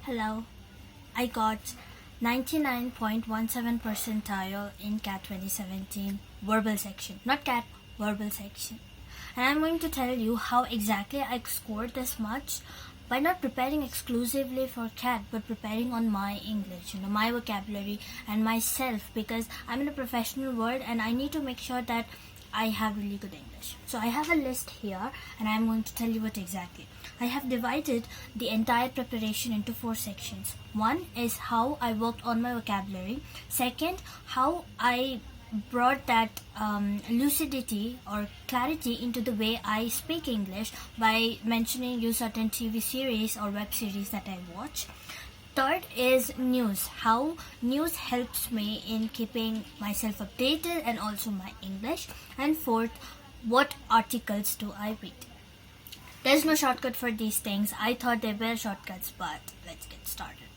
Hello. I got 99.17 percentile in CAT 2017 verbal section. Not CAT, verbal section. And I'm going to tell you how exactly I scored this much by not preparing exclusively for CAT but preparing on my English, my vocabulary and myself, because I'm in a professional world and I need to make sure that I have really good English. So I have a list here and I'm going to tell you what exactly. I have divided the entire preparation into 4 sections. One is how I worked on my vocabulary. Second, how I brought that lucidity or clarity into the way I speak English by mentioning you certain TV series or web series that I watch. Third is news, how news helps me in keeping myself updated and also my English. And fourth, what articles do I read? There's no shortcut for these things. I thought there were shortcuts, but let's get started.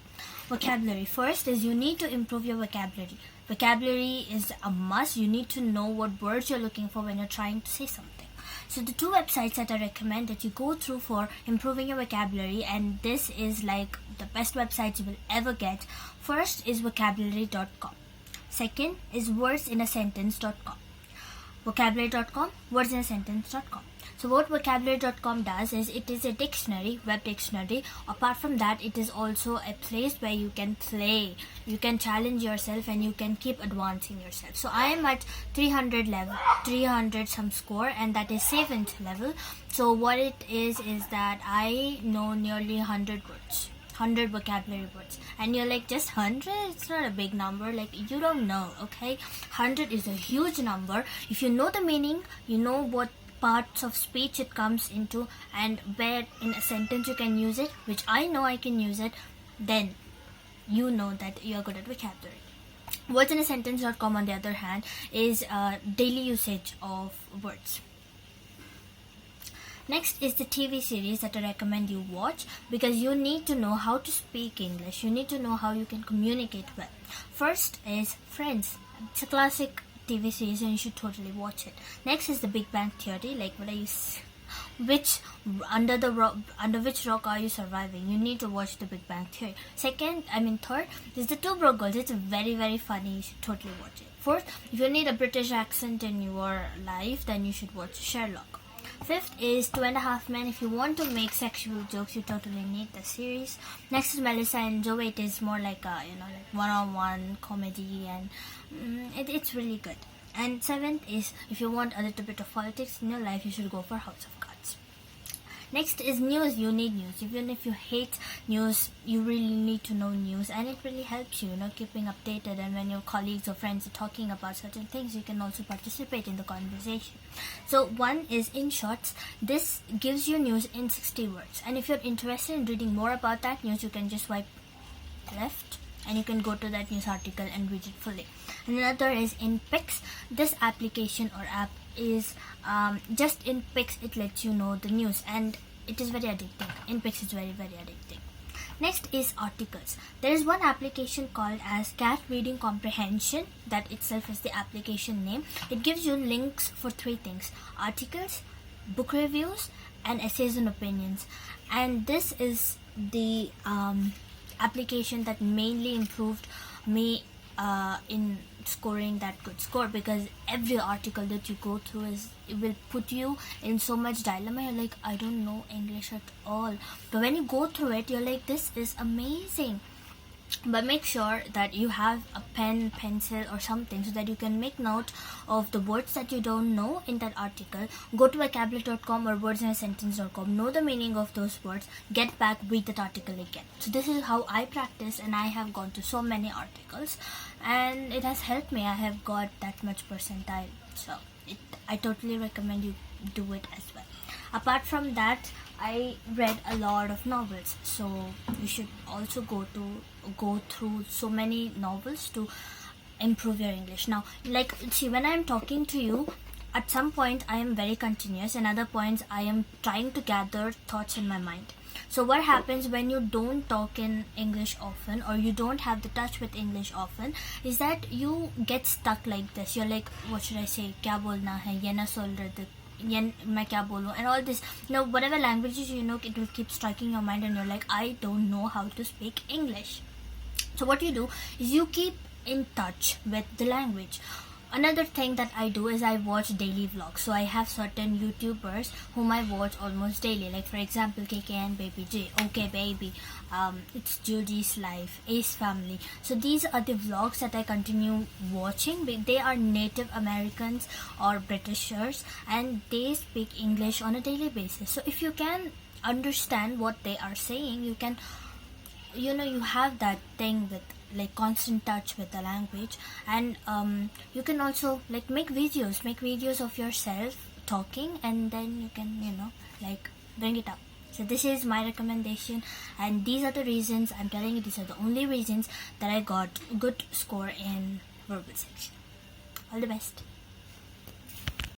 Vocabulary. First is you need to improve your vocabulary. Vocabulary is a must. You need to know what words you're looking for when you're trying to say something. So the 2 websites that I recommend that you go through for improving your vocabulary, and this is like the best websites you will ever get. First is vocabulary.com. Second is wordsinasentence.com. Vocabulary.com, wordsinasentence.com. So what vocabulary.com does is it is a dictionary, web dictionary. Apart from that, it is also a place where you can play, you can challenge yourself and you can keep advancing yourself. So I am at 300 level, 300 some score, and that is 7th level. So what it is that I know nearly 100 words. 100 vocabulary words, and you're like, just 100? It's not a big number. Like, you don't know, okay? 100 is a huge number. If you know the meaning, you know what parts of speech it comes into and where in a sentence you can use it, which I know I can use it, then you know that you're good at vocabulary. Wordsinasentence.com, on the other hand, is daily usage of words. Next is the TV series that I recommend you watch, because you need to know how to speak English. You need to know how you can communicate well. First is Friends. It's a classic TV series and you should totally watch it. Next is the Big Bang Theory. Like, what are you... under which rock are you surviving? You need to watch the Big Bang Theory. Third is the Two Broke Girls. It's very, very funny. You should totally watch it. Fourth, if you need a British accent in your life, then you should watch Sherlock. Fifth is 2.5 Men. If you want to make sexual jokes, you totally need the series. Next is Melissa and Joey. It is more like a like one-on-one comedy, and it's really good. And 7th is, if you want a little bit of politics in your life, you should go for House of Cards. Next is news. You need news. Even if you hate news, you really need to know news, and it really helps you, keeping updated. And when your colleagues or friends are talking about certain things, you can also participate in the conversation. So one is In Shorts. This gives you news in 60 words. And if you're interested in reading more about that news, you can just swipe left and you can go to that news article and read it fully. And another is In Pics. This application or app is just in Pics. It lets you know the news and it is very addicting. In Pics is very, very addicting. Next is articles. There is one application called as CAT Reading Comprehension. That itself is the application name. It gives you links for 3 things: articles, book reviews, and essays and opinions. And this is the application that mainly improved me in scoring that good score, because every article that you go through it will put you in so much dilemma. You're like, I don't know English at all, but when you go through it, you're like, this is amazing. But make sure that you have a pen, pencil or something so that you can make note of the words that you don't know in that article. Go to vocabulary.com or wordsinasentence.com, know the meaning of those words, get back, read that article again. So this is how I practice, and I have gone to so many articles and it has helped me. I have got that much percentile, so I totally recommend you do it as well. Apart from that, I read a lot of novels, so you should also go through so many novels to improve your English. Now, like, see, when I am talking to you, at some point I am very continuous, and other points I am trying to gather thoughts in my mind. So what happens when you don't talk in English often, or you don't have the touch with English often, is that you get stuck like this. You're like, what should I say? Kya bolna hai? Ye na sol rahe the मैं क्या बोलूं, and all this, whatever languages it will keep striking your mind and you're like, I don't know how to speak English. So what you do is you keep in touch with the language. Another thing that I do is I watch daily vlogs. So I have certain YouTubers whom I watch almost daily. Like for example, KKN Baby J, Okay Baby, It's Judy's Life, Ace Family. So these are the vlogs that I continue watching. They are Native Americans or Britishers, and they speak English on a daily basis. So if you can understand what they are saying, you can, you have that thing with like constant touch with the language. And you can also like make videos of yourself talking, and then you can like bring it up. So this is my recommendation, and these are the reasons I'm telling you. These are the only reasons that I got good score in verbal section. All the best.